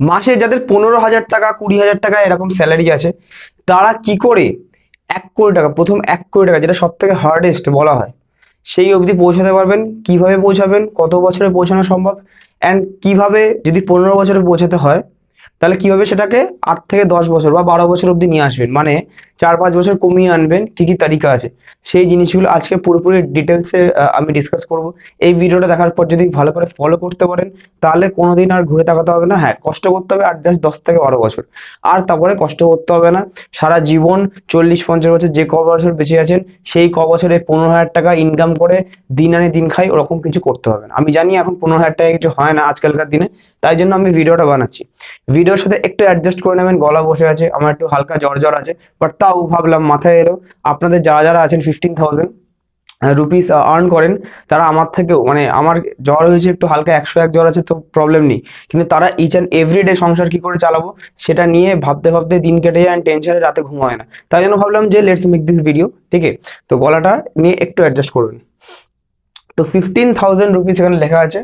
মাসে যাদের 15,000 টাকা 20,000 টাকা এরকম স্যালারি আছে, তারা কি করে 1 কোটি টাকা, প্রথম 1 কোটি টাকা যেটা সব থেকে হার্ডেস্ট বলা হয়, সেই অবধি পৌঁছাতে পারবেন? কিভাবে পৌঁছাবেন, কত বছরে পৌঁছানো সম্ভব, অ্যান্ড কিভাবে যদি 15 বছরে পৌঁছাতে হয় তাহলে কিভাবে সেটাকে 8 থেকে 10 বছর বা 12 বছর অবধি নিয়ে আসবেন, মানে 4-5 বছর কমিয়ে আনবেন, কি কি তালিকা আছে সেই জিনিসগুলো আজকে পুরোপুরি ডিটেলসে আমি ডিসকাস করব। এই ভিডিওটা দেখার পর যদি ভালো করে ফলো করতে পারেন তাহলে কোনোদিন আর ঘুরে তাকাতে হবে না। হ্যাঁ, কষ্ট করতে হবে আর জাস্ট 10 থেকে 12 বছর, আর তারপরে কষ্ট করতে হবে না সারা জীবন। 40-50 বছর যে ক বছর বেঁচে আছেন সেই ক বছরে 15,000 টাকা ইনকাম করে দিন আনে দিন খাই ওরকম কিছু করতে হবে না। আমি জানি এখন 15,000 টাকা কিছু হয় না আজকালকার দিনে, তাই জন্য আমি ভিডিওটা বানাচ্ছি। ভিডিওর সাথে একটু অ্যাডজাস্ট করে নেবেন, গলা বসে আছে, আমার একটু হালকা জ্বর জ্বর আছে, বাট তাও ভাবলাম মাথায় এলো আপনাদের যারা যারা আছেন 15,000 রুপিস আর্ন করেন, তারা আমার থেকেও, মানে আমার জ্বর হয়েছে একটু হালকা 101 জ্বর আছে তো প্রবলেম নেই, কিন্তু তারা ইচ অ্যান্ড এভরিডে সংসার কি করে চালাবো সেটা নিয়ে ভাবতে ভাবতে দিন কেটে যায়, টেনশনে রাতে ঘুম হয় না। তাই জন্য ভাবলাম যে লেটস মেক দিস ভিডিও, ঠিক আছে? তো গলাটা নিয়ে একটু অ্যাডজাস্ট করবেন। তো 15,000 রুপিস এখানে লেখা আছে,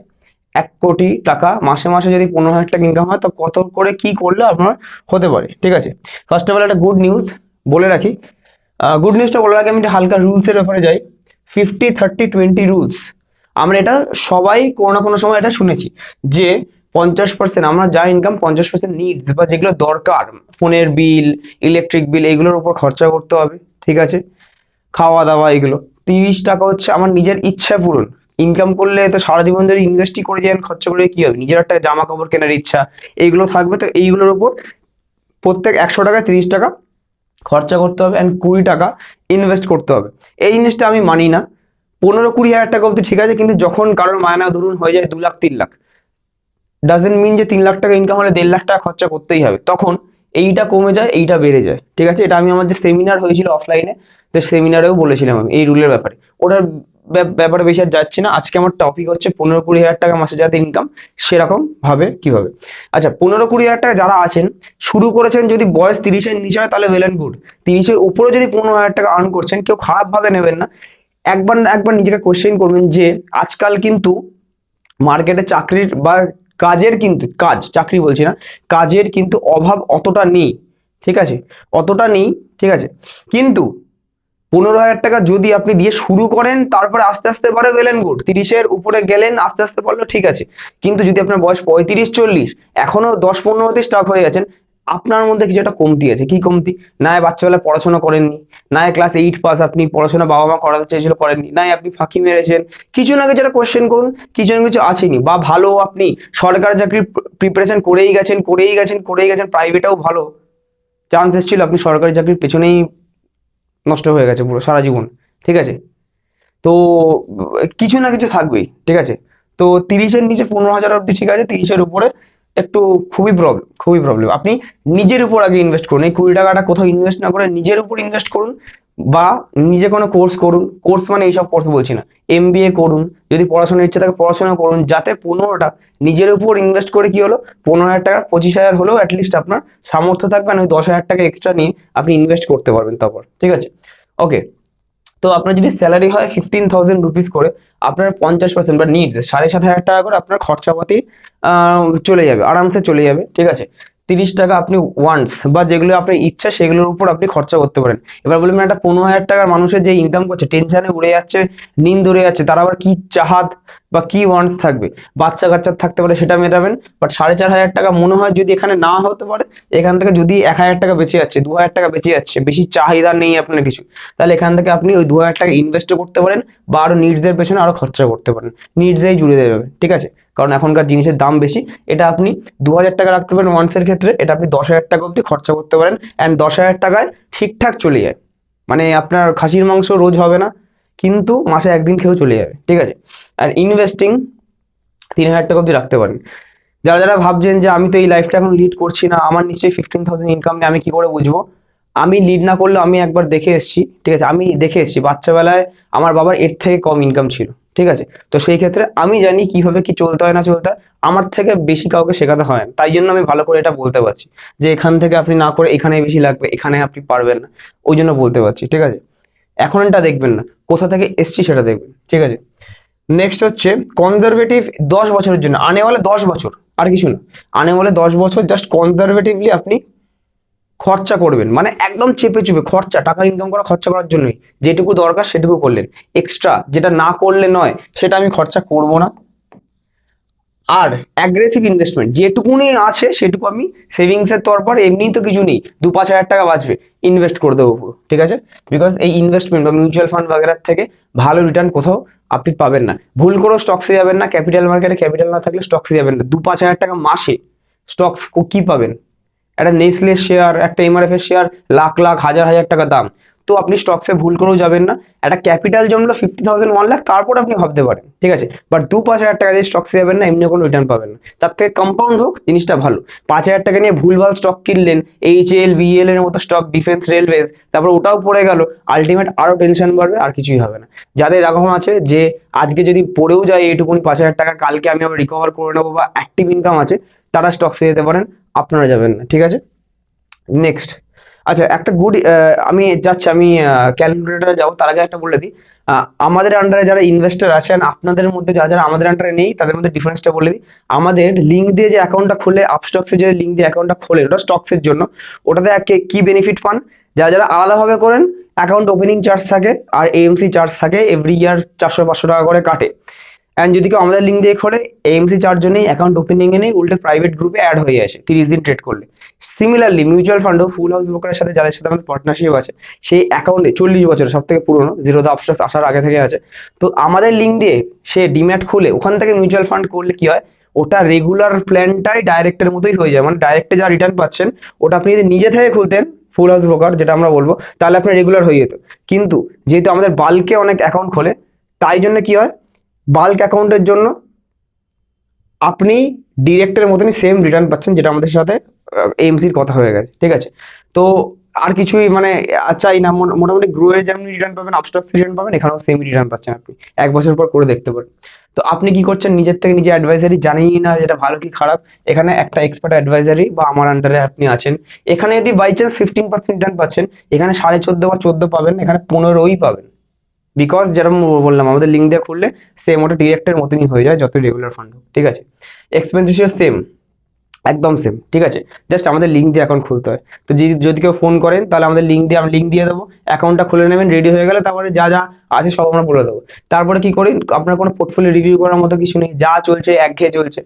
1 কোটি টাকা মাসে মাসে যদি 15,000 টাকা ইনকাম হয় তো কত করে কি করলে আপনার হতে পারে, ঠিক আছে? ফার্স্ট অফ অল একটা গুড নিউজ বলে রাখি। গুড নিউজটা বলার আগে আমি একটা হালকা রুলসের ব্যাপারে যাই। 50-30-20 রুলস, আমরা এটা সবাই কোনো না কোনো সময় এটা শুনেছি যে 50% আমরা যা ইনকাম 50% নিডস বা যেগুলো দরকার, ফোনের বিল, ইলেকট্রিক বিল, এগুলোর উপর খরচা করতে হবে, ঠিক আছে? খাওয়া দাওয়া এগুলো। 30 টাকা হচ্ছে আমার নিজের ইচ্ছা পূরণ। ইনকাম করলে তো সারা জীবন যদি ইনভেস্টই করে যান, খরচা করে কি হবে? নিজের একটা জামা কাপড় কেনার ইচ্ছা, এইগুলো থাকবে, তো এইগুলোর উপর প্রত্যেক 100 টাকায় 30 টাকা খরচা করতে হবে, অ্যান্ড 20 টাকা ইনভেস্ট করতে হবে। এই জিনিসটা আমি মানি না। 15-20 হাজার টাকা অব্দি ঠিক আছে, কিন্তু যখন কারোর মায়না ধরুন হয়ে যায় 2 লাখ 3 লাখ, ডাজেন্ট মিন যে 3 লাখ টাকা ইনকাম হলে 1.5 লাখ টাকা খরচা করতেই হবে, তখন এইটা কমে যায় এইটা বেড়ে যায়, ঠিক আছে? এটা আমি আমার যে সেমিনার হয়েছিল অফলাইনে, তো সেমিনারেও বলেছিলাম আমি এই রুলের ব্যাপারে। ওটার ব্যাপারে বেশি আর যাচ্ছি না। আজকে আমার টপিক হচ্ছে 15-20 হাজার টাকা মাসে যাতে ইনকাম, সেরকম ভাবে কিভাবে। আচ্ছা, 15-20 হাজার টাকা যারা আছেন, শুরু করেছেন যদি বয়স 30-এর নিচে হয় তাহলে ওয়েল অ্যান্ড গুড। 30-এর উপরে যদি 15,000 টাকা আর্ন করছেন, কেউ খারাপ ভাবে নেবেন না। একবার না একবার নিজেকে কোশ্চেন করবেন যে আজকাল কিন্তু মার্কেটে চাকরির বা কাজের, কিন্তু কাজ, চাকরি বলছি না, কাজের কিন্তু অভাব অতটা নেই, ঠিক আছে? অতটা নেই, ঠিক আছে? কিন্তু 15,000 টাকা যদি আপনি দিয়ে শুরু করেন, তারপরে আস্তে আস্তে পারে ওয়েল অ্যান্ড গুড। 30-এর উপরে গেলেন আস্তে আস্তে পারলো, ঠিক আছে। কিন্তু যদি আপনার বয়স 35-40, এখনো 10-15তে স্টাক হয়ে গেছেন, আপনার মধ্যে কিছু একটা কমতি আছে। কি কমতি? না হয় বাচ্চাবেলায় পড়াশোনা করেননি, না হয় ক্লাস 8 পাস, আপনি পড়াশোনা বাবা মা করাতে চেয়েছিল করেননি, না হয় আপনি ফাঁকি মেরেছেন, কিছু না কিছু একটা কোয়েশ্চেন করুন, কিছু না কিছু আছেনি। বা ভালো আপনি সরকারি চাকরির প্রিপারেশন করেই গেছেন, প্রাইভেটেও ভালো চান্স এসেছিল, আপনি সরকারি চাকরির পেছনেই নষ্ট হয়ে গেছে পুরো সারা জীবন, ঠিক আছে? তো কিছু না কিছু থাকবেই, ঠিক আছে? তো 30-এর নিচে 15,000 অব্দি ঠিক আছে, 30-এর উপরে একটু খুবই প্রবলেম, খুবই প্রবলেম। আপনি নিজের উপর আগে ইনভেস্ট করুন, এই 20 টাকাটা কোথাও ইনভেস্ট না করে নিজের উপর ইনভেস্ট করুন, বা নিজে কোনো কোর্স করুন। কোর্স মানে এইসব কোর্স বলছি না, MBA করুন, যদি পড়াশোনার ইচ্ছা থাকে পড়াশোনা করুন, যাতে 15টা নিজের উপর ইনভেস্ট করে কি হলো, 15,000 টাকা 25,000 হলেও অ্যাটলিস্ট আপনার সামর্থ্য থাকবে, আর ওই 10,000 টাকা এক্সট্রা নিয়ে আপনি ইনভেস্ট করতে পারবেন তারপর, ঠিক আছে? ওকে। তো আপনার যদি স্যালারি হয় 15,000 রুপিস করে, আপনার 50% বা নিডস 7,500 টাকা করে আপনার খরচাপাতি চলে যাবে, আরামসে চলে যাবে, ঠিক আছে? 30 টাকা আপনি ওয়ান্স বা যেগুলো আপনার ইচ্ছা সেগুলোর উপর আপনি খরচা করতে পারেন। এবার বলবেন একটা 15,000 টাকার মানুষের যে ইনকাম করছে, টেনশনে উড়ে যাচ্ছে, নিন্দ উড়ে যাচ্ছে, তার আবার কি চাহাত বা কি ওয়ান্টস থাকবে? বাচ্চা কাচ্চার থাকতে পারে, সেটা মেটাবেন। বাট 4,500 টাকা মনে হয় যদি এখানে না হতে পারে, এখান থেকে যদি 1,000 টাকা বেঁচে যাচ্ছে, 2,000 টাকা বেঁচে যাচ্ছে, বেশি চাহিদা নেই আপনার কিছু, তাহলে এখান থেকে আপনি ওই 2,000 টাকা ইনভেস্টও করতে পারেন, বা আরো নিডস এর পেছনে আরো খরচা করতে পারেন, নিডসেই জুড়ে দেবে, ঠিক আছে? কারণ এখনকার জিনিসের দাম বেশি। এটা আপনি 2,000 টাকা রাখতে পারেন ওয়ান্সের ক্ষেত্রে, এটা আপনি 10,000 টাকা অব্দি খরচা করতে পারেন, অ্যান্ড 10,000 টাকায় ঠিকঠাক চলে যায়। মানে আপনার খাসির মাংস রোজ হবে না, কিন্তু মাসে একদিন খেয়েও চলে যাবে, ঠিক আছে? আর ইনভেস্টিং 3,000 টাকা অব্দি রাখতে পারেন। যারা যারা ভাবছেন যে আমি তো এই লাইফটা এখন লিড করছি না, আমার নিশ্চয়ই 15,000 ইনকাম নেই, আমি কি করে বুঝবো? আমি লিড না করলেও আমি একবার দেখে এসেছি, ঠিক আছে? আমি দেখে এসেছি বাচ্চাবেলায় আমার বাবার এর থেকে কম ইনকাম ছিল, ঠিক আছে? তো সেই ক্ষেত্রে আমি জানি কিভাবে কি চলতে হয় না চলতে হয়। আমার থেকে বেশি কাউকে শেখাতে হয় না, তাই জন্য আমি ভালো করে এটা বলতে পারছি যে এখান থেকে আপনি না করে এখানে বেশি লাগবে, এখানে আপনি পারবেন না, ওই জন্য বলতে পারছি, ঠিক আছে? এখন এটা দেখবেন না, কোথা থেকে এসছি সেটা দেখবেন, ঠিক আছে? নেক্সট হচ্ছে কনজারভেটিভ 10 বছরের জন্য, আনে বলে 10 বছর, আর কিছু না, আনে বলে 10 বছর জাস্ট কনজারভেটিভলি আপনি খরচা করবেন, মানে একদম চেপে চুপে খরচা, টাকা ইনকাম করা খরচা করার জন্যই, যেটুকু দরকার সেটুকু করলেন, এক্সট্রা যেটা না করলে নয় সেটা আমি খরচা করব না। আর অ্যাগ্রেসিভ ইনভেস্টমেন্ট, যেটুকুনি আছে সেটুকু আমি সেভিংসের তরফ, এমনিই তো কিছু নেই, 2-5 হাজার টাকা বাঁচবে, ইনভেস্ট করে দেবো পুরো, ঠিক আছে? বিকজ এই ইনভেস্টমেন্ট বা মিউচুয়াল ফান্ড বাগেরার থেকে ভালো রিটার্ন কোথাও আপনি পাবেন না। ভুল করেও স্টকসে যাবেন না, ক্যাপিটাল মার্কেটে ক্যাপিটাল না থাকলে স্টকসে যাবেন না। 2-5 হাজার টাকা মাসে স্টকস কি পাবেন? একটা নেসলে শেয়ার, একটা এমআরএফ এর শেয়ার লাখ লাখ হাজার হাজার টাকা দাম। তো আপনি স্টকসে ভুল করেও যাবেন না। একটা ক্যাপিটাল জমলো 50,000 1 লাখ, তারপর আপনি ভাবতে পারেন, ঠিক আছে? বাট 2-5 হাজার টাকা দিয়ে স্টকসে যাবেন না, এমনি কোনো রিটার্ন পাবেন না। তার থেকে কম্পাউন্ড হোক, জিনিসটা ভালো। 5 হাজার টাকা নিয়ে ভুলভাল স্টক কিনলেন, এইচএল বিএল এর মতো স্টক, ডিফেন্স রেলওয়েজ, তারপর ওটাও পড়ে গেল, আলটিমেট আরো টেনশন বাড়বে, আর কিছুই হবে না। যাদের এরকম আছে যে আজকে যদি পড়েও যায় এইটুকুনি 5 হাজার টাকা, কালকে আমি আবার রিকভার করে নেবো, বা অ্যাক্টিভ ইনকাম আছে, তারা স্টকসে যেতে পারেন, আপনারা যাবেন না, ঠিক আছে? নেক্সট, আচ্ছা একটা গুড, আমি যাচ্ছি, আমি ক্যালকুলেটারে যাবো, তার আগে একটা বলে দিই, আমাদের আন্ডারে যারা ইনভেস্টর আছেন, আপনাদের মধ্যে যারা যারা আমাদের আন্ডারে নেই, তাদের মধ্যে ডিফারেন্সটা বলে দিই। আমাদের লিঙ্ক দিয়ে যে অ্যাকাউন্টটা খুলে, আপস্টক্সে যে লিঙ্ক দিয়ে অ্যাকাউন্টটা খোলে, ওটা স্টকসের জন্য, ওটাতে কি বেনিফিট পান? যারা যারা আলাদাভাবে করেন, অ্যাকাউন্ট ওপেনিং চার্জ থাকে আর এএমসি চার্জ থাকে, এভরি ইয়ার 400-500 টাকা করে কাটে। অ্যান্ড যদি কেউ আমাদের লিঙ্ক দিয়ে খোলে, এএমসি চার্জও নেই, অ্যাকাউন্ট ওপেনিং এ নেই, উল্টে প্রাইভেট গ্রুপে অ্যাড হয়ে আসে 30 দিন ট্রেড করলে। সিমিলারলি মিউচুয়াল ফান্ডও ফুল হাউস ব্রোকারের সাথে, যাদের সাথে আমাদের পার্টনারশিপ আছে, সেই অ্যাকাউন্টে 40 বছরের সব থেকে পুরনো, জিরো দা আপস্টক্স আসার আগে থেকে আছে। তো আমাদের লিঙ্ক দিয়ে সে ডিম্যাট খুলে ওখান থেকে মিউচুয়াল ফান্ড করলে কি হয়, ওটা রেগুলার প্ল্যানটাই ডাইরেক্টের মতোই হয়ে যায়, মানে ডাইরেক্টে যা রিটার্ন পাচ্ছেন, ওটা আপনি যদি নিজে থেকে খুলতেন, ফুল হাউস ব্রোকার যেটা আমরা বলবো, তাহলে আপনার রেগুলার হয়ে যেত। কিন্তু যেহেতু আমাদের বাল্কে অনেক অ্যাকাউন্ট খোলে, তাই জন্য কি হয়, বাল্ক অ্যাকাউন্টের জন্য আপনি ডিরেক্টের মতনই সেম রিটার্ন পাচ্ছেন, যেটা আমাদের সাথে এএমসির কথা হয়ে গেছে, ঠিক আছে? তো আর কিছুই মানে চাই না, মোটামুটি গ্রোয়ে যেমন রিটার্ন পাবেন, আপস্টক্স রিটার্ন পাবেন, এখানেও সেম রিটার্ন পাচ্ছেন আপনি, 1 বছর পর করে দেখতে পারেন। তো আপনি কি করছেন, নিজের থেকে নিজে অ্যাডভাইজারি, জানিই না যেটা ভালো কি খারাপ, এখানে একটা এক্সপার্ট অ্যাডভাইজারি বা আমার আন্ডারে আপনি আছেন, এখানে যদি বাই চান্স 15% রিটার্ন পাচ্ছেন, এখানে 14.5 বা 14 পাবেন, এখানে 15ই পাবেন। বিকজ যেরকম বললাম, আমাদের লিঙ্ক দিয়ে খুললে সেম ওটা ডিরেক্টের মতনই হয়ে যায়, যত রেগুলার ফান্ড হোক, ঠিক আছে? এক্সপেন্স রেশিও সেম, একদম সেম, ঠিক আছে? জাস্ট আমাদের লিঙ্ক দিয়ে অ্যাকাউন্ট খুলতে হয়। তো যদি যদি কেউ ফোন করেন, তাহলে আমাদের লিঙ্ক দিয়ে, আমি লিঙ্ক দিয়ে দেবো, অ্যাকাউন্টটা খুলে নেবেন, রেডি হয়ে গেলে তারপরে যা যা আছে সব আমরা বলে দেবো। তারপরে কি করি, আপনার কোনো পোর্টফোলিও রিভিউ করার মতো কিছু নেই, যা চলছে একঘেয়ে চলছে।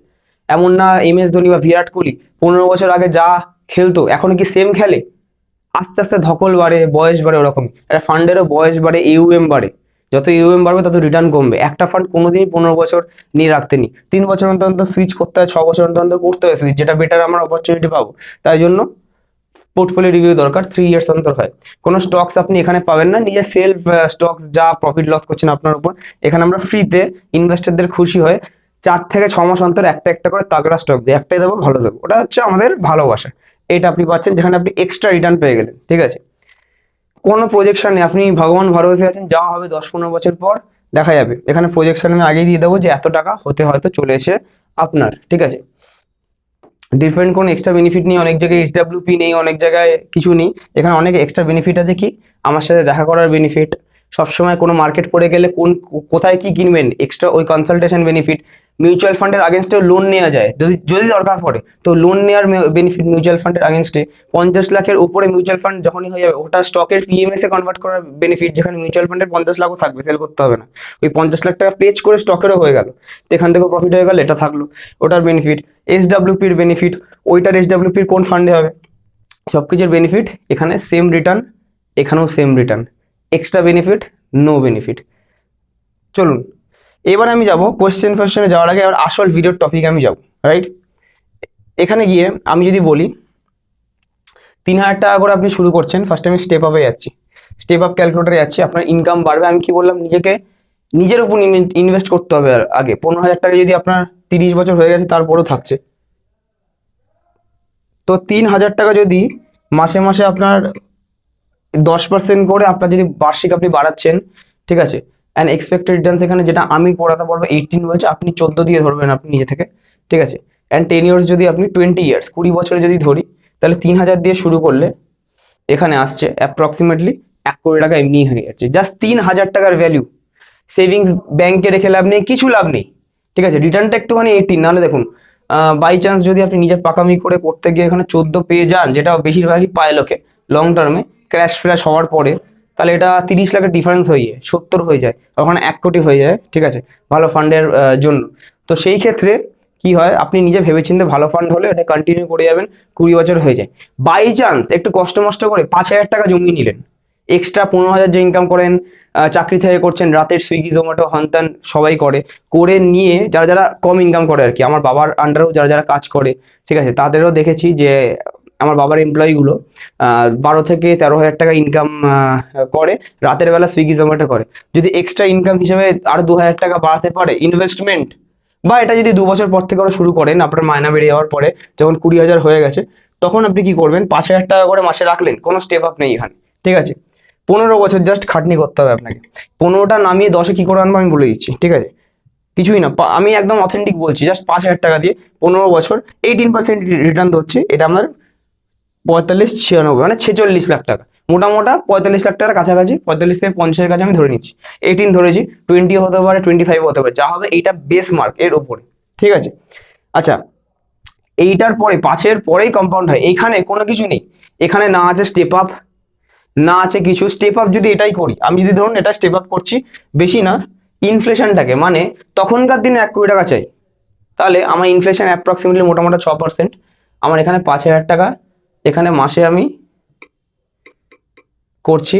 এমন না এমএস ধোনি বা বিরাট কোহলি 15 বছর আগে যা খেলতো এখন কি সেম খেলে? আস্তে আস্তে ধকল বাড়ে, বয়স বাড়ে, ওরকম একটা ফান্ডেরও বয়স বাড়ে, ইউএম বাড়ে, যত ইউএম বাড়বে তত রিটার্ন কমবে। একটা ফান্ড কোনোদিনই 15 বছর নিয়ে রাখতে নি, 3 বছর অন্তর অন্তর সুইচ করতে হয়, 6 বছর অন্তর অন্তর করতে হয় সুইচ, যেটা বেটার আমরা অপরচুনিটি পাবো। তাই জন্য পোর্টফোলিও রিভিউ দরকার, 3 ইয়ার্স অন্তর হয়। কোনো স্টকস আপনি এখানে পাবেন না, নিজের সেলফ স্টকস যা প্রফিট লস করছেন আপনার উপর। এখানে আমরা ফ্রিতে ইনভেস্টরদের খুশি হয়ে 4 থেকে 6 মাস অন্তর একটা একটা করে তাগড়া স্টক দিই, একটাই দেবো, ভালো দেবো, ওটা হচ্ছে আমাদের ভালোবাসা। এটা আপনি পাচ্ছেন, যেখানে আপনি এক্সট্রা রিটার্ন পেয়ে গেলেন, ঠিক আছে? কোনো প্রজেকশন নেই, আপনি ভগবান ভরসে আছেন, যা হবে 10-15 বছর পর দেখা যাবে। এখানে প্রজেকশন আমি আগেই দিয়ে দেবো যে এত টাকা হতে হয়তো চলেছে আপনার, ঠিক আছে? ডিফারেন্ট কোনো এক্সট্রা বেনিফিট নেই, অনেক জায়গায় এইচডাব্লিউপি নেই, অনেক জায়গায় কিছু নেই। এখানে অনেক এক্সট্রা বেনিফিট আছে, কি আমার সাথে দেখা করার বেনিফিট, সবসময় কোনো মার্কেট পড়ে গেলে কোথায় কি কিনবেন, এক্সট্রা ওই কনসালটেশন বেনিফিট, মিউচুয়াল ফান্ডের আগেনস্টে লোন নেওয়া যায় যদি যদি দরকার পড়ে, তো লোন নেওয়ার বেনিফিট মিউচুয়াল ফান্ডের আগেনস্টে। 50 লাখের উপরে মিউচুয়াল ফান্ড যখনই হয়ে যাবে, ওটা স্টকের পিএমএস এ কনভার্ট করার বেনিফিট, যেখানে মিউচুয়াল ফান্ডের 50 লাখও থাকবে, সেল করতে হবে না, ওই 50 লাখ টাকা পেজ করে স্টকেরও হয়ে গেল, তো এখান থেকেও প্রফিট হয়ে গেল, এটা থাকলো ওটার বেনিফিট। এসডাব্লিউপির বেনিফিট, ওইটার এসডাব্লিউপির কোন ফান্ডে হবে, সবকিছুর বেনিফিট, এখানে সেম রিটার্ন, এখানেও same return, extra benefit, no benefit. চলুন এবার আমি যাব কোয়েশ্চেনে যাওয়ার আগে, এবার আসল ভিডিওর টপিক আমি যাব, রাইট? এখানে গিয়ে আমি যদি বলি 3,000 টাকা করে আপনি শুরু করছেন, ফার্স্ট আমি স্টেপ আপে যাচ্ছি, স্টেপ আপ ক্যালকুলেটারে যাচ্ছি, আপনার ইনকাম বাড়বে। আমি কি বললাম, নিজের উপর ইনভেস্ট করতে হবে। আর আগে 15,000 টাকা যদি আপনার 30 বছর হয়ে গেছে তারপরেও থাকছে, তো 3,000 টাকা যদি মাসে মাসে আপনার 10% করে আপনার যদি বার্ষিক আপনি বাড়াচ্ছেন, ঠিক আছে? অ্যান্ড এক্সপেক্টেড রিটার্নস এখানে যেটা আমি পড়াতে পারবো 18 বলছে, আপনি 14 দিয়ে ধরবেন আপনি নিজে থেকে, ঠিক আছে? অ্যান্ড 10 ইয়ার্স যদি আপনি 20 ইয়ার্স 20 বছরে যদি ধরি, তাহলে 3,000 দিয়ে শুরু করলে এখানে আসছে অ্যাপ্রক্সিমেটলি 1 কোটি টাকা এমনি হয়ে যাচ্ছে, জাস্ট 3,000 টাকার ভ্যালু। সেভিংস ব্যাংকে রেখে লাভ নেই, কিছু লাভ নেই, ঠিক আছে। রিটার্নটা একটুখানি 18, নাহলে দেখুন বাই চান্স যদি আপনি নিজে পাকামি করে করতে গিয়ে এখানে 14 পেয়ে যান, যেটা বেশিরভাগই পায় লোকে লং টার্মে ক্র্যাশ ফ্র্যাশ হওয়ার পরে, তাহলে এটা 30 লাখের ডিফারেন্স হয়ে যায়, 70 হয়ে যায়, ওখানে 1 কোটি হয়ে যায়, ঠিক আছে, ভালো ফান্ডের জন্য। তো সেই ক্ষেত্রে কি হয়, আপনি নিজে ভেবেচিন্তে ভালো ফান্ড হলে এটা কন্টিনিউ করে যাবেন, 20 বছর হয়ে যায়। বাই চান্স একটু কষ্ট মষ্ট করে 5,000 টাকা জমিয়ে নিলেন, এক্সট্রা 15,000 যে ইনকাম করেন, চাকরি থেকে করছেন, রাতের সুইগি জোম্যাটো হানতান সবাই করে, করে নিয়ে যারা যারা কম ইনকাম করে আর কি, আমার বাবার আন্ডারেও যারা যারা কাজ করে, ঠিক আছে, তাদেরও দেখেছি যে আমার বাবার এমপ্লয়িগুলো 12 থেকে 13,000 টাকা ইনকাম করে, রাতের বেলা সুইগি জোম্যাটো করে। যদি এক্সট্রা ইনকাম হিসেবে আর 2,000 টাকা বাড়াতে পারে ইনভেস্টমেন্ট, বা এটা যদি 2 বছর পর থেকে ওরা শুরু করেন, আপনার মায়না বেড়ে যাওয়ার পরে যখন 20,000 হয়ে গেছে, তখন আপনি কি করবেন, 5,000 টাকা করে মাসে রাখলেন, কোনো স্টেপ আপ নেই এখানে, ঠিক আছে। 15 বছর জাস্ট খাটনি করতে হবে আপনাকে। 15টা নামিয়ে 10-এ কি করে আনবো আমি বলে দিচ্ছি, ঠিক আছে, কিছুই না, আমি একদম অথেন্টিক বলছি, জাস্ট 5,000 টাকা দিয়ে 15 বছর 18% রিটার্ন ধরছি, এটা আপনার 45-96 মানে 46 লাখ টাকা, মোটামোটা 45 লাখ টাকার কাছাকাছি, 45 থেকে 50-এর কাছে আমি ধরে নিচ্ছি, 18 ধরেছি, 20 হতে পারে, 25 হতে পারে, যা হবে এইটা বেস মার্ক এর উপরে, ঠিক আছে। আচ্ছা, এইটার পরে 5-এর পরেই কম্পাউন্ড হয়, এইখানে কোনো কিছু নেই, এখানে না আছে স্টেপ আপ, না আছে কিছু। স্টেপ আপ যদি এটাই করি, আমি যদি ধরুন এটা স্টেপ আপ করছি, বেশি না, ইনফ্লেশনটাকে মানে তখনকার দিনে 1 কোটি টাকা চাই, তাহলে আমার ইনফ্লেশন অ্যাপ্রক্সিমেটলি মোটামোটা 6%, আমার এখানে 5,000 টাকা, এখানে মাসে আমি করছি,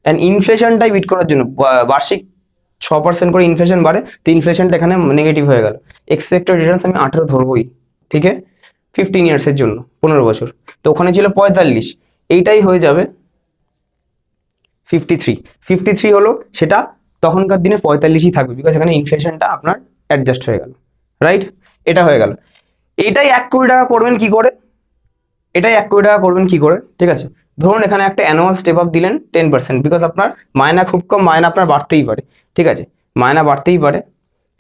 অ্যান্ড ইনফ্লেশনটাই বিট করার জন্য বার্ষিক 6% করে ইনফ্লেশন বাড়ে, তো ইনফ্লেশনটা এখানে নেগেটিভ হয়ে গেল, এক্সপেক্টেড রিটার্নস আমি 18 ধরবই, ঠিক আছে, 15 ইয়ার্সের জন্য 15 বছর, তো ওখানে ছিল 45, এইটাই হয়ে যাবে 53 হলো, সেটা তখনকার দিনে 45ই থাকবে, বিকজ এখানে ইনফ্লেশনটা আপনার অ্যাডজাস্ট হয়ে গেল, রাইট, এটা হয়ে গেল। এইটাই 1 কোটি টাকা করবেন কি করে, এটাই 1 কোটি টাকা করবেন কি করে, ঠিক আছে। ধরুন এখানে একটা অ্যানুয়াল স্টেপ আপ দিলেন 10%, বিকজ আপনার মায়না খুব কম, মায়না আপনার বাড়তেই পারে, ঠিক আছে, মায়না বাড়তেই পারে,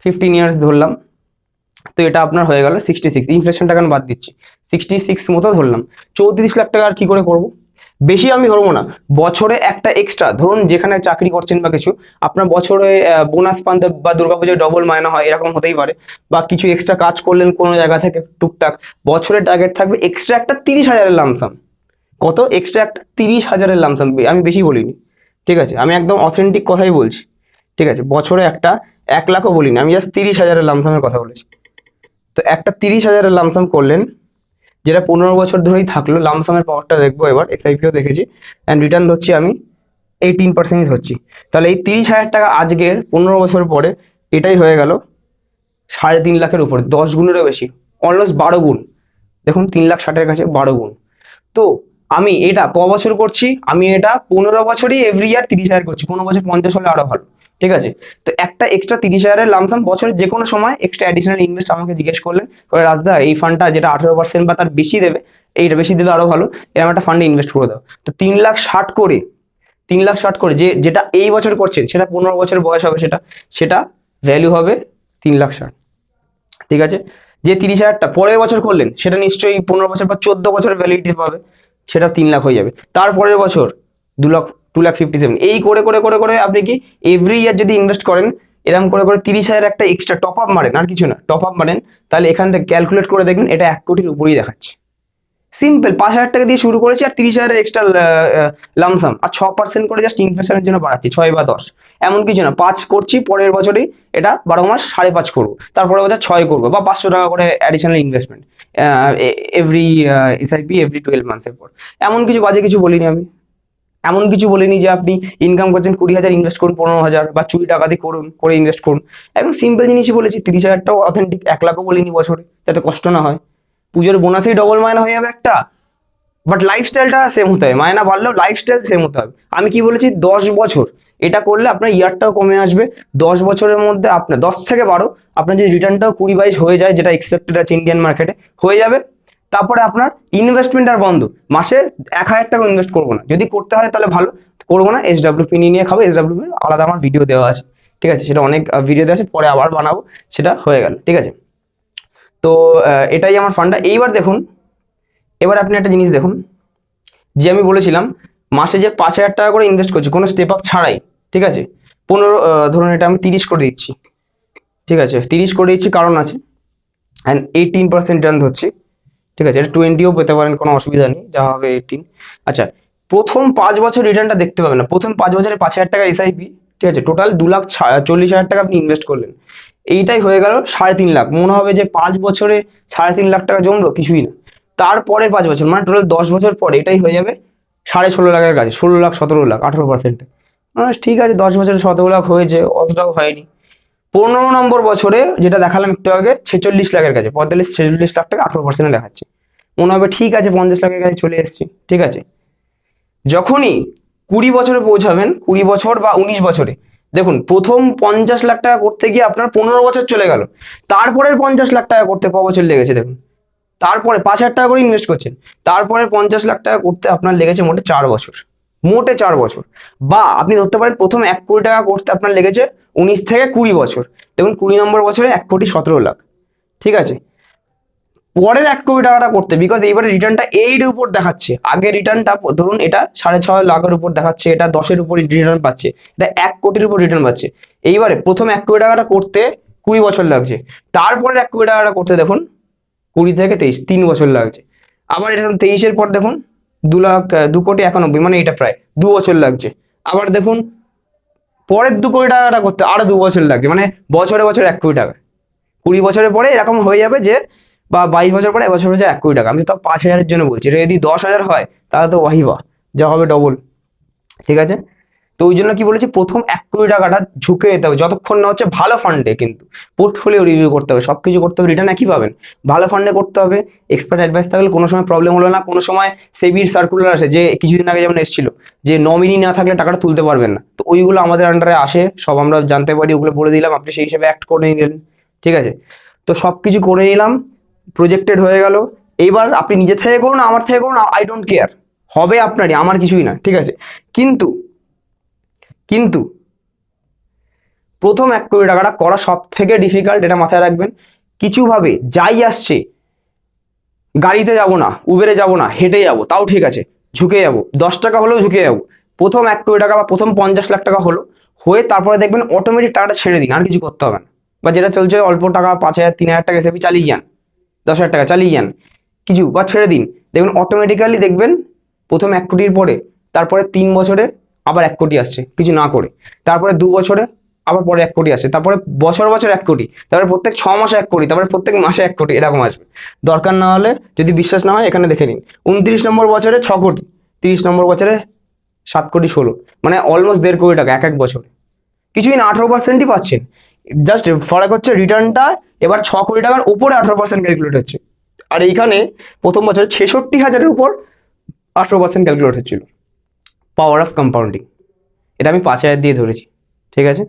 15 ইয়ার্স ধরলাম, তো এটা আপনার হয়ে গেল 66, ইনফ্লেশন টাকা বাদ দিচ্ছি, 66 মতো ধরলাম। 34 লাখ টাকা আর কি করে করব, বেশি আমি ধরবো না, বছরে একটা এক্সট্রা, ধরুন যেখানে চাকরি করছেন বা কিছু, আপনার বছরে বোনাস পান, বা দুর্গাপূজায় ডবল মায়না হয়, এরকম হতেই পারে, বা কিছু এক্সট্রা কাজ করলেন কোনো জায়গা থেকে টুকটাক, বছরের টার্গেট থাকবে এক্সট্রা একটা 30,000-এর লামসাম। কত, এক্সট্রা একটা 30,000-এর লামসাম, আমি বেশি বলিনি, ঠিক আছে, আমি একদম অথেন্টিক কথাই বলছি, ঠিক আছে, বছরে একটা 1 লাখও বলিনি, আমি জাস্ট 30,000-এর লামসামের কথা বলেছি। তো একটা 30,000-এর লামসাম করলেন, যেটা 15 বছর ধরেই থাকলো, লামসামের পাওয়ারটা দেখবো এবার, এসআইপিও দেখেছি, অ্যান্ড রিটার্ন ধরছি আমি 18%ই ধরছি, তাহলে এই 30,000 টাকা আজকের 15 বছর পরে এটাই হয়ে গেল 3.5 লাখের উপর, 10 গুণেরও বেশি, অলমোস্ট 12 গুণ, দেখুন 3,60,000-এর কাছে 12 গুণ। তো আমি এটা ক বছর করছি, আমি এটা 15 বছরই এভরি ইয়ার 30,000 করছি, কোনো বছর 50 হলে আরো ভালো, ঠিক আছে। তো একটা এক্সট্রা 30,000-এর লামসাম বছরের যে কোনো সময় এক্সট্রা অ্যাডিশনাল ইনভেস্ট আমাকে জিজ্ঞেস করলেন, রাজদা এই ফান্ডটা যেটা 18% বা তার বেশি দেবে, এইটা বেশি দিলে আরো ভালো, এরকম একটা ফান্ডে ইনভেস্ট করে দাও। তো 3,60,000 করে, 3,60,000 করে যেটা এই বছর করছেন, সেটা 15 বছর বয়স হবে, সেটা সেটা ভ্যালু হবে 3,60,000, ঠিক আছে। যে 30,000টা পরের বছর করলেন, সেটা নিশ্চয়ই 15 বছর বা 14 বছরের ভ্যালিডিটি পাবে, সেটা 3 লাখ হয়ে যাবে। তারপরের বছর 2,57,000, এই করে করে করে করে আপনি কি এভরি ইয়ার যদি ইনভেস্ট করেন, এরকম করে করে 30,000 একটা এক্সট্রা টপ আপ মারেন, আর কিছু না, টপ আপ মারেন, তাহলে এখান থেকে ক্যালকুলেট করে দেখবেন এটা 1 কোটির উপরেই দেখাচ্ছে। সিম্পল, 5,000 টাকা দিয়ে শুরু করেছি, আর 30,000-এর এক্সট্রা লামসাম, আর 6% করে জাস্ট ইনফ্লেশনের জন্য বাড়াচ্ছি, 6 বা 10, এমন কিছু না, 5 করছি, পরের বছরই এটা 12 মাস 5.5 করবো, তারপরে বছর 6 করবো, বা 500 টাকা করে additional investment every SIP every 12 মান্থসের পর। এমন কিছু বাজে কিছু বলিনি আমি, এমন কিছু বলিনি যে আপনি ইনকাম করছেন 20,000 ইনভেস্ট করুন 15,000, বা চুরি ডাকাতি করুন করে ইনভেস্ট করুন, একদম সিম্পল জিনিসই বলেছি। 30,000টাও অথেন্টিক, 1 লাখও বলিনি বছরে, যাতে কষ্ট না হয়, পুজোর বোনাসেই ডবল মায়না হয়ে যাবে একটা, বাট লাইফস্টাইলটা সেম হতে হবে, মায়না বাড়লেও লাইফস্টাইল সেম হতে হবে। আমি কি বলেছি, 10 বছর এটা করলে আপনার ইয়ারটাও কমে আসবে, 10 বছরের মধ্যে আপনার 10 থেকে 12 আপনার যদি রিটার্নটাও 20-22 হয়ে যায়, যেটা এক্সপেক্টেড আছে ইন্ডিয়ান মার্কেটে হয়ে যাবে, তারপরে আপনার ইনভেস্টমেন্ট আর বন্ধ, মাসে 1,000 টাকা ইনভেস্ট করবো না, যদি করতে হয় তাহলে ভালো, করবো না, SWP নিয়ে খাবো, SWP আলাদা আমার ভিডিও দেওয়া আছে, ঠিক আছে, সেটা অনেক ভিডিও দেওয়া আছে, পরে আবার বানাবো, সেটা হয়ে গেল, ঠিক আছে। তো এটাই আমার ফান্ডা। এইবার দেখুন, এবার আপনি একটা জিনিস দেখুন, যে আমি বলেছিলাম মাসে যে 5,000 টাকা করে ইনভেস্ট করছি কোনো স্টেপ আপ ছাড়াই, ঠিক আছে, ধরুন এটা আমি 30 করে দিচ্ছি, ঠিক আছে, 30 করে দিচ্ছি কারণ আছে, অ্যান্ড 18% রিটার্ন ধরছি, ঠিক আছে, এটা 20ও পেতে পারেন, কোনো অসুবিধা নেই, যা হবে 18। আচ্ছা, প্রথম 5 বছর রিটার্নটা দেখতে পাবেন না, প্রথম 5 বছরে 5,000 টাকা এসআইপি, ঠিক আছে, টোটাল 2,40,000 টাকা আপনি ইনভেস্ট করলেন, এইটাই হয়ে গেল 3.5 লাখ। মনে হবে যে 5 বছরে 3.5 লাখ টাকা জমলো, কিছুই না। তারপরের 5 বছর মানে টোটাল 10 বছর পরে এটাই হয়ে যাবে 16.5 লাখের কাছে, 16 লাখ, 17 লাখ, 18%। ঠিক আছে, 10 বছরে 17 লাখ হয়েছে, অতটাও হয়নি। 15 নম্বর বছরে যেটা দেখালাম একটু আগে, 46 লাখের কাছে, 45-46 লাখ টাকা 18% দেখাচ্ছে। মনে হবে ঠিক আছে 50 লাখের কাছে চলে এসেছি, ঠিক আছে। যখনই 20 বছরে পৌঁছাবেন, 20 বছর বা 19 বছরে, দেখুন প্রথম 50 লাখ টাকা করতে গিয়ে আপনার 15 বছর চলে গেল, তারপরের 50 লাখ টাকা করতে ক বছর লেগেছে দেখুন, তারপরে 5,000 টাকা করে ইনভেস্ট করছেন, তারপরে 50 লাখ টাকা করতে আপনার লেগেছে মোটে 4 বছর, মোটে 4 বছর। বা আপনি ধরতে পারেন প্রথম 1 কোটি টাকা করতে আপনার লেগেছে 19 থেকে 20 বছর, দেখুন 20 নম্বর বছরে 1,17,00,000, ঠিক আছে। পরের 1 কোটি টাকাটা করতে, বিকজ এইবারে রিটার্নটা এইট উপর দেখাচ্ছে, আগে রিটার্নটা ধরুন এটা 6.5 লাখের উপর দেখাচ্ছে, এটা 10-এর উপর রিটার্ন পাচ্ছে, এটা 1 কোটির উপর রিটার্ন পাচ্ছে। এইবারে প্রথম 1 কোটি টাকাটা করতে 20 বছর লাগছে, তারপরের 1 কোটি টাকাটা করতে দেখুন 20 থেকে 23, 3 বছর লাগছে। আবার এটা 23-এর পর দেখুন 2,91,91, মানে এটা প্রায় 2 বছর লাগছে। আবার দেখুন পরের 2 কোটি টাকাটা করতে আরো 2 বছর লাগছে, মানে বছরে বছরে 1 কোটি টাকা। 20 বছরের পরে এরকম হয়ে যাবে যে, বা 22 বছর পরে, এবছর হচ্ছে 1 কোটি টাকা। আমি তো 5,000-এর জন্য বলছি, এটা যদি 10,000 হয় তাহলে তো ওয়াহিবা, যা হবে ডবল, ঠিক আছে। তো ওই জন্য কি বলেছি, প্রথম 1 কোটি টাকাটা ঝুঁকে যেতে হবে, যতক্ষণ না হচ্ছে ভালো ফান্ডে, কিন্তু পোর্টফোলিও রিভিউ করতে হবে, সবকিছু করতে হবে, রিটার্ন একই পাবেন, ভালো ফান্ডে করতে হবে। এক্সপার্ট অ্যাডভাইস থাকলে কোনো সময় প্রবলেম হলো না। কোনো সময় সেবির সার্কুলার আসে, যে কিছুদিন আগে যেমন এসেছিল, যে নমিনি না থাকলে টাকাটা তুলতে পারবেন না, তো ওইগুলো আমাদের আন্ডারে আসে, সব আমরা জানতে পারি, ওগুলো বলে দিলাম, আপনি সেই হিসেবে অ্যাক্ট করে নিলেন, ঠিক আছে। তো সব কিছু করে নিলাম, প্রজেক্টেড হয়ে গেল। এইবার আপনি নিজে থেকে করুন, আমার থেকে করুন, আই ডোন্ট কেয়ার, হবে আপনারই, আমার কিছুই না, ঠিক আছে। কিন্তু কিন্তু প্রথম 1 কোটি টাকাটা করা সব থেকে ডিফিকাল্ট, এটা মাথায় রাখবেন। কিছুভাবে যাই আসছে, গাড়িতে যাব না, উবেরে যাব না, হেঁটে যাব, তাও ঠিক আছে, ঝুঁকে যাব, 10 টাকা হলেও ঝুঁকে যাব। প্রথম 1 কোটি টাকা বা প্রথম 50 লাখ টাকা হলো, হয়ে তারপরে দেখবেন অটোমেটিক টাকাটা ছেড়ে দিন, আর কিছু করতে হবে না। বা যেটা চলছে অল্প টাকা, 5,000, 3,000 টাকা এসে চালিয়ে যান, 10,000 টাকা চালিয়ে যান, কিছু বা ছেড়ে দিন, দেখবেন অটোমেটিক্যালি দেখবেন প্রথম 1 কোটির পরে, তারপরে 3 বছরে আবার 1 কোটি আসছে কিছু না করে, তারপরে 2 বছরে আবার পরে 1 কোটি আসছে, তারপরে বছর বছর 1 কোটি, তারপরে প্রত্যেক 6 মাসে 1 কোটি, তারপরে প্রত্যেক মাসে 1 কোটি, এরকম আসবে। দরকার না হলে, যদি বিশ্বাস না হয়, এখানে দেখে নিন, 29 নম্বর বছরে 6 কোটি, 30 নম্বর বছরে 7,16,00,000, মানে অলমোস্ট 1.5 কোটি টাকা এক এক বছরে, কিছুই না, 18%ই পাচ্ছেন। জাস্ট ফারাক হচ্ছে রিটার্নটা এবার 6 কোটি টাকার উপরে 18% ক্যালকুলেট হচ্ছে, আর এইখানে প্রথম বছরে 66,000-এর উপর 18% ক্যালকুলেট হচ্ছিল। পাওয়ার অফ কম্পাউন্ডিং, এটা আমি 5,000 দিয়ে ধরেছি, ঠিক আছে।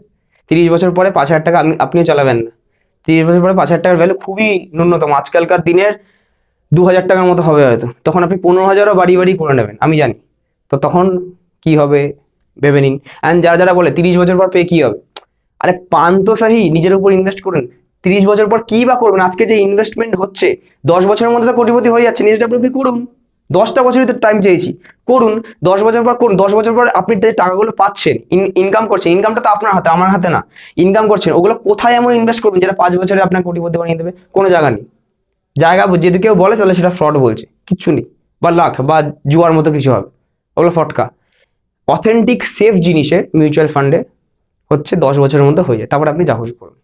30 বছর পরে 5,000 টাকা আপনিও চালাবেন না, 30 বছর পরে 5,000 টাকার ভ্যালু খুবই ন্যূনতম, আজকালকার দিনের 2,000 টাকার মতো হবে হয়তো, তখন আপনি 15,000-ও বাড়ি বাড়ি করে নেবেন, আমি জানি। তো তখন কি হবে ভেবে নিন। অ্যান্ড যারা যারা বলে 30 বছর পর পেয়ে কি হবে, আরে পান তো সাহি, নিজের উপর ইনভেস্ট করুন। 30 বছর পর কি বা করবেন, আজকে যে ইনভেস্টমেন্ট হচ্ছে, 10 বছরের মধ্যে তো কোটিপতি হয়ে যাচ্ছে, নিজের উপর করুন। 10টা বছরই তো টাইম চেয়েছি, করুন। 10 বছর পর করুন, 10 বছর পর আপনি যে টাকাগুলো পাচ্ছেন, ইনকাম করছেন, ইনকামটা তো আপনার হাতে, আমার হাতে না, ইনকাম করছেন, ওগুলো কোথায় এমন ইনভেস্ট করবেন যেটা 5 বছরে আপনার কোটিপতি বানিয়ে দেবে, কোনো জায়গা নেই। জায়গা যদি কেউ বলে তাহলে সেটা ফ্রড বলছে, কিচ্ছু নেই, বা লাখ বা জুয়ার মতো কিছু হবে, ওগুলো ফটকা। অথেন্টিক সেফ জিনিসে মিউচুয়াল ফান্ডে হচ্ছে 10 বছরের মধ্যে হয়ে যায়, তারপর আপনি যা খুশি করুন।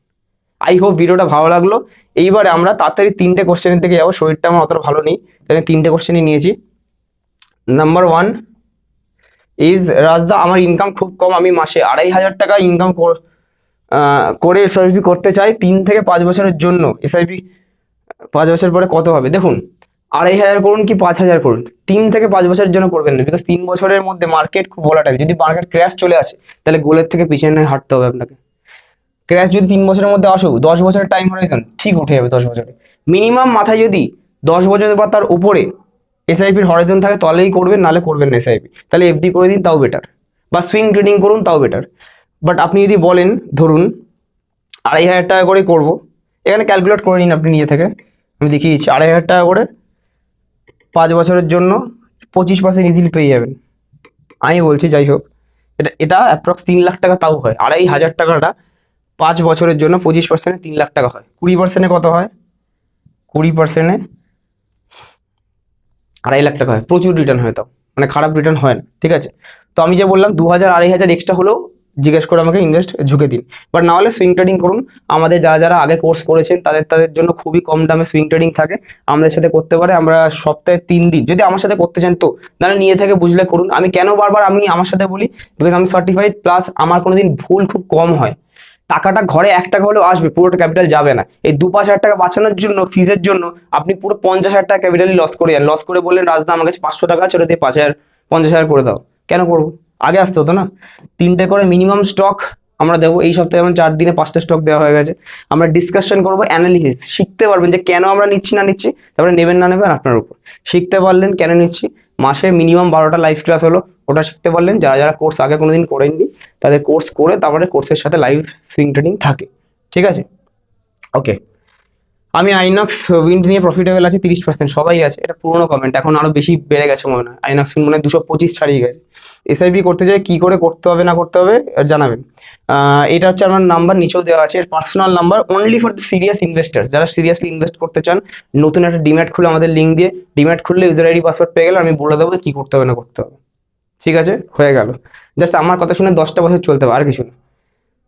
আই হোপ ভিডিওটা ভালো লাগলো। এইবারে আমরা তাড়াতাড়ি 3টে কোশ্চেনের দিকে যাবো, শরীরটা আমার অতটা ভালো নেই, তাই 3টে কোশ্চেনই নিয়েছি। নাম্বার 1 ইজ, রাজদা আমার ইনকাম খুব কম, আমি মাসে 2,500 টাকা ইনকাম করে এসআইপি করতে চাই 3 থেকে 5 বছরের জন্য, এসআইপি 5 বছর পরে কত হবে? দেখুন, 2,500 করুন কি 5,000 করুন, 3 থেকে 5 বছরের জন্য করবেন না, বিকজ 3 বছরের মধ্যে মার্কেট খুব ভোলাটাইল, যদি মার্কেট ক্র্যাশ চলে আসে তাহলে গোলের থেকে পিছনে হাঁটতে হবে আপনাকে। ক্র্যাশ যদি 3 বছরের মধ্যে আসুক, 10 বছরের টাইম হরাইজন ঠিক উঠে যাবে 10 বছরে। মিনিমাম মাথায় যদি 10 বছর বা তার উপরে এসআইপির হরাইজন থাকে তাহলেই করবেন, নাহলে করবেন না এসআইপি, তাহলে এফডি করে দিন, তাও বেটার, বা সুইং ট্রেডিং করুন, তাও বেটার। বাট আপনি যদি বলেন ধরুন 2,500 টাকা করে করবো, এখানে ক্যালকুলেট করে নিন আপনি নিজে থেকে, আমি দেখিয়ে দিচ্ছি। 2,500 টাকা করে 5 বছরের জন্য 25% ইজিলি পেয়ে যাবেন, আমি বলছি, যাই হোক এটা এটা অ্যাপ্রক্স 3 লাখ টাকা তাও হয়। 2,500 টাকাটা 5 বছরের জন্য 25%-এ 3 লাখ টাকা হয়। 20%-এ কত হয়? 20%-এ 2.5 লাখ টাকা হয়। প্রচুর রিটার্ন হয় তাও, মানে খারাপ রিটার্ন হয় না, ঠিক আছে। তো আমি যে বললাম 2,000 2,500 এক্সট্রা হলেও জিজ্ঞেস করে আমাকে ইনভেস্ট ঝুঁকে দিন, বাট না হলে সুইং ট্রেডিং করুন। আমাদের যারা যারা আগে কোর্স করেছেন তাদের জন্য খুবই কম দামে সুইং ট্রেডিং থাকে, আমাদের সাথে করতে পারে। আমরা সপ্তাহে 3 দিন যদি আমার সাথে করতে চান তো, নাহলে নিয়ে থেকে বুঝলে করুন। আমি কেন বারবার আমি আমার সাথে বলি, বিকজ আমি সার্টিফাইড, প্লাস আমার কোনোদিন ভুল খুব কম হয়। টাকাটা ঘরে 1 টাকা হলেও আসবে, পুরোটা ক্যাপিটাল যাবে না। এই 2-5 হাজার টাকা বাঁচানোর জন্য, ফিজের জন্য আপনি পুরো 50,000 টাকা ক্যাপিটালি লস করে যান। লস করে বললেন রাজদা আমার কাছে 500 টাকা আছে, ওটা দিয়ে 5,000 50,000 করে দাও। কেন করবো? আগে আসতে হতো না। 3টে করে মিনিমাম স্টক আমরা দেবো। এই সপ্তাহে যেমন 4 দিনে 5টা স্টক দেওয়া হয়ে গেছে। আমরা ডিসকাশন করবো, অ্যানালিসিস শিখতে পারবেন যে কেন আমরা নিচ্ছি না নিচ্ছি, তারপরে নেবেন না নেবেন আপনার উপর। শিখতে পারলেন কেন নিচ্ছি, মাসে মিনিমাম 12টা লাইভ ক্লাস হলো, ওটা শিখতে পারলেন। যারা যারা কোর্স আগে কোনোদিন করেননি তাদের কোর্স করে তারপরে কোর্সের সাথে লাইভ সুইং ট্রেডিং থাকে, ঠিক আছে। ওকে, আমি আইনক্স উইন্ড নিয়ে প্রফিটেবল আছে 30%, সবাই আছে। এটা পুরোনো কমেন্ট, এখন আরো বেশি বেড়ে গেছে মনে হয়। আইনক্স উইন্ড মনে হয় 225 ছাড়িয়ে গেছে। এসআইপি করতে চাই, কি করে করতে হবে না করতে হবে জানাবেন। এটা হচ্ছে আমার নাম্বার, নিচেও দেওয়া আছে, personal number, only for the serious investors. যারা সিরিয়াসলি ইনভেস্ট করতে চান, নতুন একটা ডিম্যাট খুলে আমাদের লিঙ্ক দিয়ে, ডিম্যাট খুললে ইউজার আইডি পাসওয়ার্ড পেয়ে গেলে আমি বলে দেবো কি করতে হবে না করতে হবে, ঠিক আছে। হয়ে গেল। জাস্ট আমার কথা শুনে 10টা বছর চলতে হবে, আর কিছু না।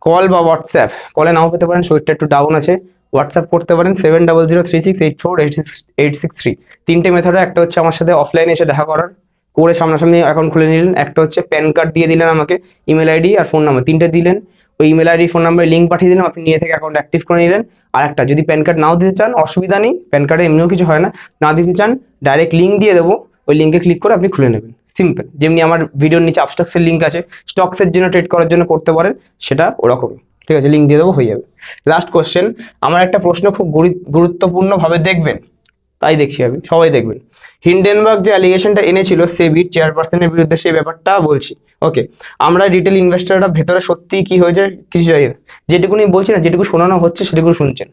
কল বা হোয়াটসঅ্যাপ, কলে নাও পেতে পারেন, শরীরটা একটু ডাউন আছে। হোয়াটসঅ্যাপ করতে পারেন 7003684863। 3টে মেথড, একটা হচ্ছে আমার সাথে অফলাইনে এসে দেখা করার, করে সামনাসামনি অ্যাকাউন্ট খুলে নিলেন। একটা হচ্ছে প্যান কার্ড দিয়ে দিলেন আমাকে, ইমেল আইডি আর ফোন নাম্বার 3টে দিলেন, ওই ইমেল আইডি ফোন নাম্বারে লিঙ্ক পাঠিয়ে দিলেন, আপনি নিয়ে থেকে অ্যাকাউন্ট অ্যাক্টিভ করে নিলেন। আর একটা, যদি প্যান কার্ড নাও দিতে চান অসুবিধা নেই, প্যান কার্ডে এমনিও কিছু হয় না, না দিতে চান ডাইরেক্ট লিঙ্ক দিয়ে দেবো, ওই লিঙ্কে ক্লিক করে আপনি খুলে নেবেন, সিম্পল। যেমনি আমার ভিডিওর নিচে আপস্টক্সের লিঙ্ক আছে, স্টকসের জন্য ট্রেড করার জন্য করতে পারেন, সেটা ওরকমই, ঠিক আছে। লিঙ্ক দিয়ে দেবো, হয়ে যাবে। লাস্ট কোশ্চেন, আমার একটা প্রশ্ন খুব গুরুত্বপূর্ণভাবে দেখবেন, তাই দেখছি আমি, সবাই দেখবেন। হিন্ডেনবার্গ যে অ্যালিগেশনটা এনেছিল সেবির চেয়ারপারসনের বিরুদ্ধে, সেই ব্যাপারটা বলছি। ওকে, আমরা রিটেল ইনভেস্টররা ভেতরে সত্যি কি হয়েছে কিছু জানি না, যেটুকুনি বলছি না, যেটুকু শোনানো হচ্ছে সেটুকু শুনছেন,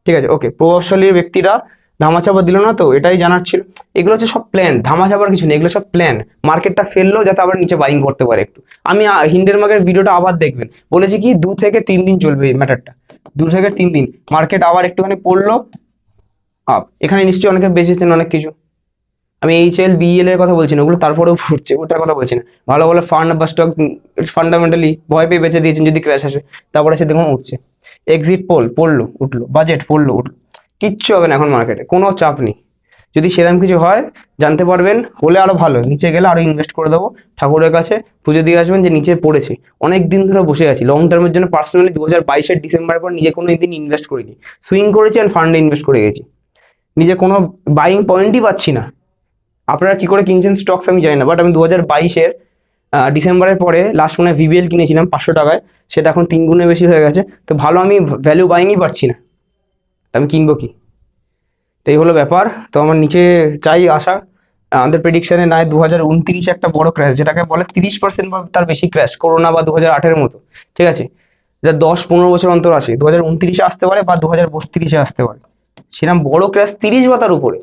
ঠিক আছে। ওকে, প্রভাবশালী ব্যক্তিরা ধামাচাপা দিল না তো, এটাই জানার ছিল। এগুলো হচ্ছে সব প্ল্যান, ধামাচাপার কিছু নেই, এগুলো সব প্ল্যান। মার্কেটটা ফেললো যাতে আবার নিচে বাইং করতে পারে একটু। আমি হিন্ডেনবার্গের ভিডিওটা আবার দেখবেন, বলেছি কি 2 থেকে 3 দিন চলবে এই ম্যাটারটা, 2 থেকে 3 দিন। মার্কেট আবার একটুখানি পড়লো আপ, এখানে নিশ্চয়ই অনেকে বেঁচেছেন অনেক কিছু। আমি এইচএল বিএল এর কথা বলছি না, ওগুলো তারপরেও ফুটছে, ওটার কথা বলছি না। ভালো ভালো ফান্ড বা স্টক ফান্ডামেন্টালি ভয় পেয়ে বেঁচে দিয়েছেন, যদি ক্র্যাশ আসে, তারপরে সে দেখুন উঠছে। এক্সিট পোল পড়লো উঠলো, বাজেট পড়লো উঠলো, কিচ্ছু হবে না এখন মার্কেটে, কোনো চাপ নেই। যদি সেরকম কিছু হয় জানতে পারবেন, হলে আরো ভালো, নিচে গেলে আরো ইনভেস্ট করে দেবো। ঠাকুরের কাছে পুজো দিয়ে আসবেন যে নিচে পড়েছে, অনেক দিন ধরে বসে আছি লং টার্মের জন্য। পার্সোনালি 2022-এর ডিসেম্বরের পর নিজে কোনো দিন ইনভেস্ট করিনি, সুইং করেছি আর ফান্ডে ইনভেস্ট করে গেছি, নিজে কোনো বাইং পয়েন্টই পাচ্ছি না। আপনারা কি করে কিনছেন স্টকস আমি জানি না, বাট আমি 2022-এর ডিসেম্বরের পরে লাস্ট মনে হয় ভিবিএল কিনেছিলাম 500 টাকায়, সেটা এখন 3 গুণে বেশি হয়ে গেছে। তো ভালো, আমি ভ্যালু বাইংই পাচ্ছি না, তো আমি কিনবো কি? তো এই হলো ব্যাপার। তো আমার নিচে চাই আসা, আমাদের প্রেডিকশনে নাই 2029 একটা বড় ক্র্যাশ, যেটাকে বলে 30% বা তার বেশি ক্র্যাশ, করোনা বা 2008-এর মতো, ঠিক আছে। যা 10-15 বছর অন্তর আসে, 2029-এ আসতে পারে বা 2032-এ আসতে পারে, সেরকম বড় ক্র্যাশ 30 বা তার উপরে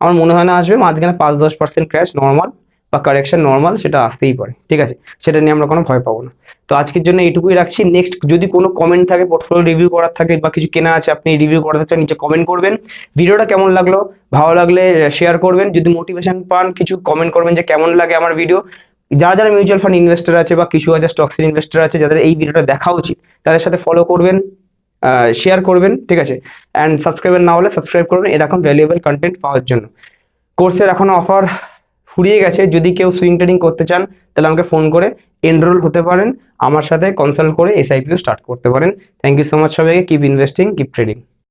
আমার মনে হয় না আসবে। মাঝখানে 5-10% ক্র্যাশ নর্মাল বা কারেকশন নর্মাল, সেটা আসতেই পারে, ঠিক আছে। সেটা নিয়ে আমরা কোনো ভয় পাবো না। তো আজকের জন্য এইটুকুই রাখছি। নেক্সট যদি কোনো কমেন্ট থাকে, পোর্টফোলিও রিভিউ করার থাকে বা কিছু কেনা আছে আপনি রিভিউ করাতে চান, নিচে কমেন্ট করবেন। ভিডিওটা কেমন লাগলো, ভালো লাগলে শেয়ার করবেন, যদি মোটিভেশন পান কিছু কমেন্ট করবেন যে কেমন লাগে আমার ভিডিও। যারা যারা মিউচুয়াল ফান্ড ইনভেস্টর আছে বা কিছু হাজার স্টকসের ইনভেস্টর আছে যাদের এই ভিডিওটা দেখা উচিত, তাদের সাথে ফলো করবেন, শেয়ার করবেন, ঠিক আছে। অ্যান্ড সাবস্ক্রাইবার না হলে সাবস্ক্রাইব করবেন এরকম ভ্যালুয়েবল কন্টেন্ট পাওয়ার জন্য। কোর্সের এখনো অফার ফুরিয়ে গেছে, যদি কেউ সুইং ট্রেডিং করতে চান তাহলে আমাকে ফোন করে এনরোল হতে পারেন, আমার সাথে কনসাল্ট করে এসআইপিও স্টার্ট করতে পারেন। থ্যাংক ইউ সো মাচ সবাইকে। Keep investing, keep trading.